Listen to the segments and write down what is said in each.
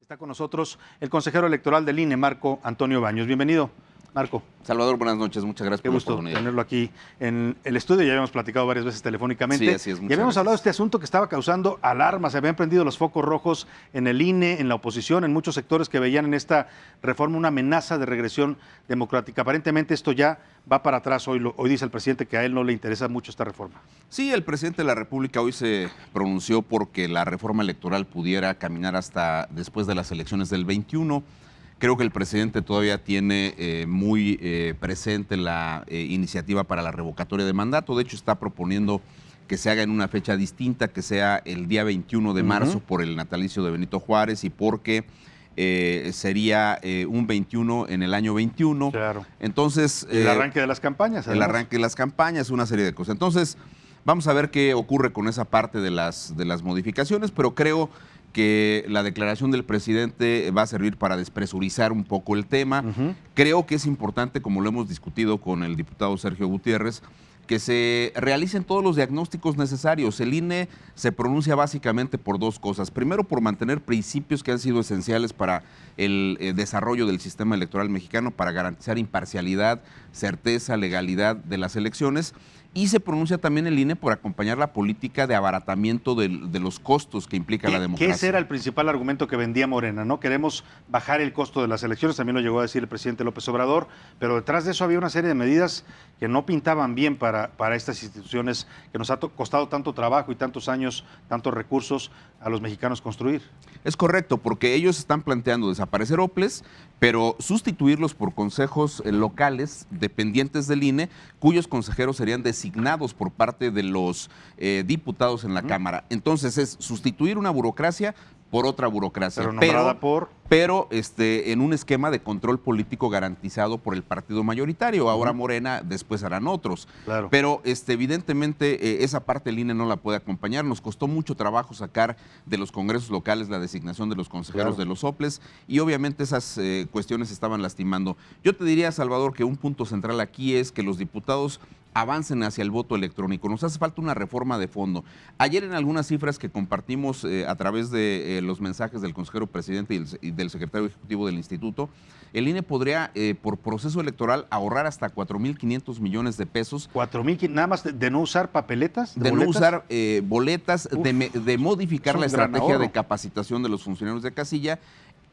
Está con nosotros el consejero electoral del INE, Marco Antonio Baños. Bienvenido, Marco. Salvador, buenas noches. Muchas gracias Qué por la gusto oportunidad. tenerlo aquí en el estudio. Ya habíamos platicado varias veces telefónicamente. Sí, así es. Y habíamos hablado de este asunto que estaba causando alarma. Se habían prendido los focos rojos en el INE, en la oposición, en muchos sectores que veían en esta reforma una amenaza de regresión democrática. Aparentemente esto ya va para atrás. Hoy dice el presidente que a él no le interesa mucho esta reforma. Sí, el presidente de la República hoy se pronunció porque la reforma electoral pudiera caminar hasta después de las elecciones del 21. Creo que el presidente todavía tiene muy presente la iniciativa para la revocatoria de mandato. De hecho, está proponiendo que se haga en una fecha distinta, que sea el día 21 de marzo por el natalicio de Benito Juárez y porque sería un 21 en el año 21. Claro. Entonces, el arranque de las campañas. El arranque de las campañas, una serie de cosas. Entonces, vamos a ver qué ocurre con esa parte de las modificaciones, pero creo que la declaración del presidente va a servir para despresurizar un poco el tema. Creo que es importante, como lo hemos discutido con el diputado Sergio Gutiérrez, que se realicen todos los diagnósticos necesarios. El INE se pronuncia básicamente por dos cosas. Primero, por mantener principios que han sido esenciales para el desarrollo del sistema electoral mexicano, para garantizar imparcialidad, certeza, legalidad de las elecciones. Y se pronuncia también el INE por acompañar la política de abaratamiento de los costos que implica la democracia. Ese era el principal argumento que vendía Morena, ¿no? Queremos bajar el costo de las elecciones, también lo llegó a decir el presidente López Obrador, pero detrás de eso había una serie de medidas que no pintaban bien para estas instituciones que nos ha costado tanto trabajo y tantos años, tantos recursos a los mexicanos construir. Es correcto, porque ellos están planteando desaparecer OPLES, pero sustituirlos por consejos locales dependientes del INE, cuyos consejeros serían designados por parte de los diputados en la Cámara. Entonces es sustituir una burocracia por otra burocracia, pero nombrada pero en un esquema de control político garantizado por el partido mayoritario. Ahora Morena, después harán otros. Claro. Pero evidentemente esa parte el INE no la puede acompañar. Nos costó mucho trabajo sacar de los congresos locales la designación de los consejeros de los OPLES y obviamente esas cuestiones estaban lastimando. Yo te diría, Salvador, que un punto central aquí es que los diputados avancen hacia el voto electrónico. Nos hace falta una reforma de fondo. Ayer en algunas cifras que compartimos a través de los mensajes del consejero presidente y del secretario ejecutivo del instituto, el INE podría, por proceso electoral, ahorrar hasta 4,500 millones de pesos. 4,000, nada más de no usar papeletas, de no usar boletas, de modificar la estrategia de capacitación de los funcionarios de casilla,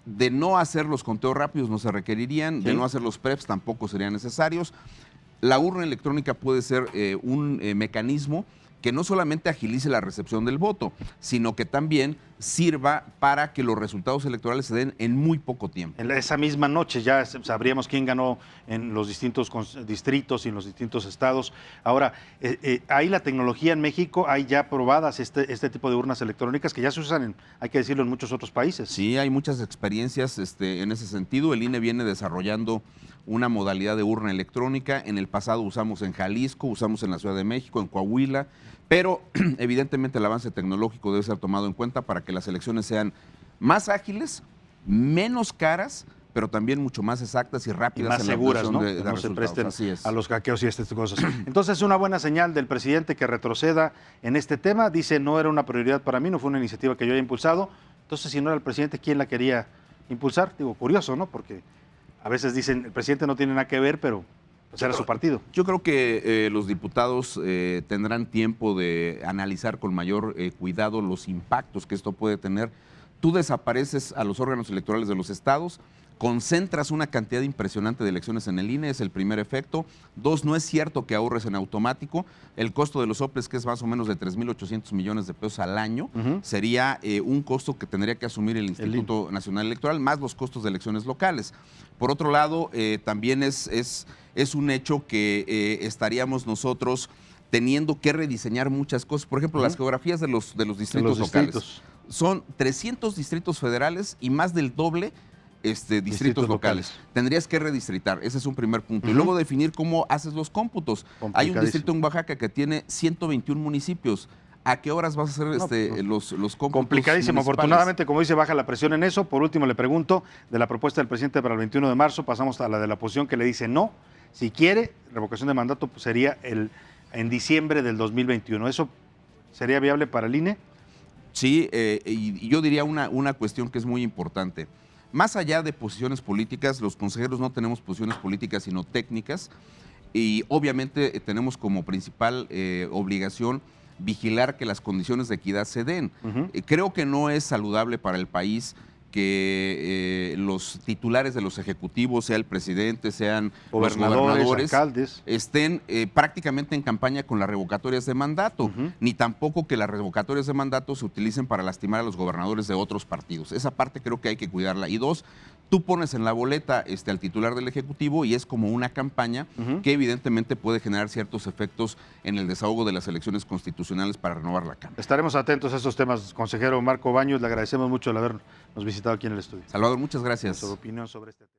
de no hacer los conteos rápidos, no se requerirían, de no hacer los preps, tampoco serían necesarios. La urna electrónica puede ser un mecanismo que no solamente agilice la recepción del voto, sino que también sirva para que los resultados electorales se den en muy poco tiempo. En esa misma noche ya sabríamos quién ganó en los distintos distritos y en los distintos estados. Ahora, hay la tecnología en México, hay ya probadas este tipo de urnas electrónicas que ya se usan, hay que decirlo, en muchos otros países. Sí, hay muchas experiencias en ese sentido. El INE viene desarrollando una modalidad de urna electrónica. En el pasado usamos en Jalisco, usamos en la Ciudad de México, en Coahuila, pero evidentemente el avance tecnológico debe ser tomado en cuenta para que las elecciones sean más ágiles, menos caras, pero también mucho más exactas y rápidas, y más seguras, ¿no? De no se presten a los hackeos y estas cosas. Entonces, es una buena señal del presidente que retroceda en este tema. Dice, no era una prioridad para mí, no fue una iniciativa que yo haya impulsado. Entonces, si no era el presidente, ¿quién la quería impulsar? Digo, curioso, ¿no? Porque a veces dicen, el presidente no tiene nada que ver, pero pues era su partido. Yo creo que los diputados tendrán tiempo de analizar con mayor cuidado los impactos que esto puede tener. Tú desapareces a los órganos electorales de los estados, concentras una cantidad impresionante de elecciones en el INE, es el primer efecto. Dos, no es cierto que ahorres en automático. El costo de los OPLES, que es más o menos de 3,800 millones de pesos al año, sería un costo que tendría que asumir el Instituto Nacional Electoral, más los costos de elecciones locales. Por otro lado, también es un hecho que estaríamos nosotros teniendo que rediseñar muchas cosas. Por ejemplo, las geografías de los distritos locales. Son 300 distritos federales y más del doble distritos locales. Tendrías que redistritar, ese es un primer punto. Y luego definir cómo haces los cómputos. Hay un distrito en Oaxaca que tiene 121 municipios. ¿A qué horas vas a hacer los cómputos? Complicadísimo. Afortunadamente, como dice, baja la presión en eso. Por último, le pregunto, de la propuesta del presidente para el 21 de marzo, pasamos a la de la oposición que le dice no. Si quiere, revocación de mandato pues, sería en diciembre del 2021. ¿Eso sería viable para el INE? Sí, y yo diría una cuestión que es muy importante. Más allá de posiciones políticas, los consejeros no tenemos posiciones políticas, sino técnicas, y obviamente tenemos como principal obligación vigilar que las condiciones de equidad se den. Creo que no es saludable para el país que los titulares de los ejecutivos, sea el presidente, sean los gobernadores, alcaldes, estén prácticamente en campaña con las revocatorias de mandato, ni tampoco que las revocatorias de mandato se utilicen para lastimar a los gobernadores de otros partidos. Esa parte creo que hay que cuidarla. Y dos, tú pones en la boleta al titular del Ejecutivo y es como una campaña que evidentemente puede generar ciertos efectos en el desahogo de las elecciones constitucionales para renovar la Cámara. Estaremos atentos a estos temas, consejero Marco Baños. Le agradecemos mucho el habernos visitado aquí en el estudio. Salvador, muchas gracias. Su opinión sobre este tema.